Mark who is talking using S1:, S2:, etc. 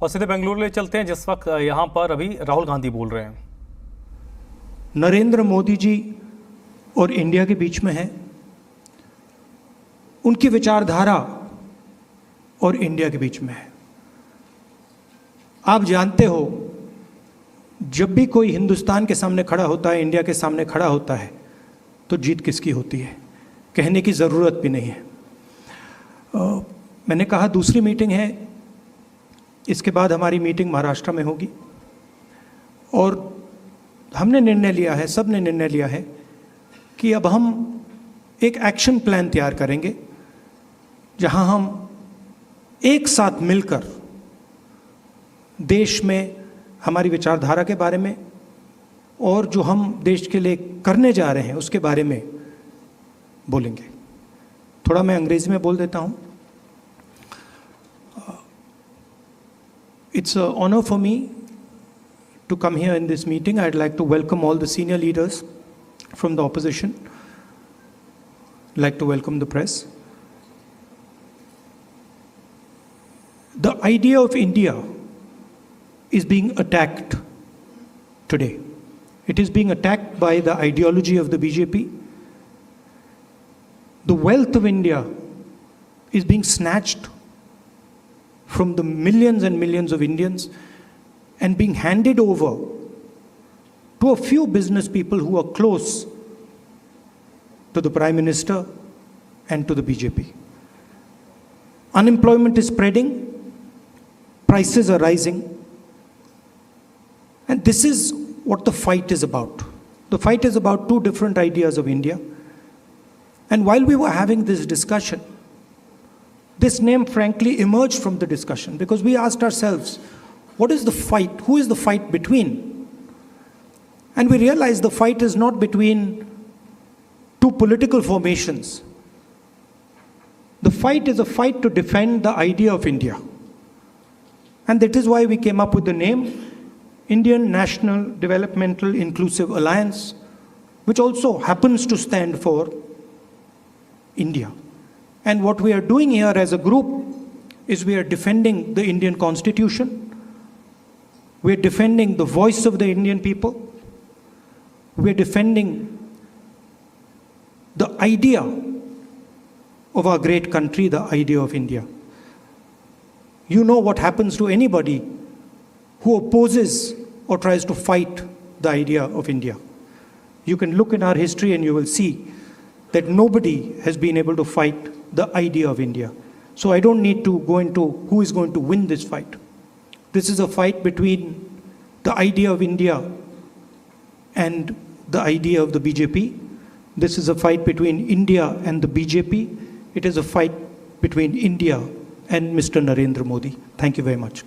S1: और सीधे बेंगलुरु ले चलते हैं, जिस वक्त यहाँ पर अभी राहुल गांधी बोल रहे हैं।
S2: नरेंद्र मोदी जी और इंडिया के बीच में है, उनकी विचारधारा और इंडिया के बीच में है। आप जानते हो, जब भी कोई हिंदुस्तान के सामने खड़ा होता है, इंडिया के सामने खड़ा होता है, तो जीत किसकी होती है, कहने की ज़रूरत भी नहीं है। मैंने कहा दूसरी मीटिंग है, इसके बाद हमारी मीटिंग महाराष्ट्र में होगी और हमने निर्णय लिया है, सब ने निर्णय लिया है कि अब हम एक एक्शन प्लान तैयार करेंगे जहां हम एक साथ मिलकर देश में हमारी विचारधारा के बारे में और जो हम देश के लिए करने जा रहे हैं उसके बारे में बोलेंगे। थोड़ा मैं अंग्रेजी में बोल देता हूं। It's an honor for me to come here in this meeting. I'd like to welcome all the senior leaders from the opposition. I'd like to welcome the press. The idea of India is being attacked today. It is being attacked by the ideology of the BJP. The wealth of India is being snatched from the millions and millions of Indians and being handed over to a few business people who are close to the Prime Minister and to the BJP. Unemployment is spreading, prices are rising, and this is what the fight is about. The fight is about two different ideas of India. And while we were having this discussion, this name frankly emerged from the discussion because we asked ourselves, what is the fight? Who is the fight between? And we realized the fight is not between two political formations. The fight is a fight to defend the idea of India. And that is why we came up with the name Indian National Developmental Inclusive Alliance, which also happens to stand for India. And what we are doing here as a group is we are defending the Indian Constitution. We are defending the voice of the Indian people. We are defending the idea of our great country, the idea of India. You know what happens to anybody who opposes or tries to fight the idea of India. You can look in our history and you will see that nobody has been able to fight the idea of India. So I don't need to go into who is going to win this fight. This is a fight between the idea of India and the idea of the BJP. This is a fight between India and the BJP. It is a fight between India and Mr. Narendra Modi. Thank you very much.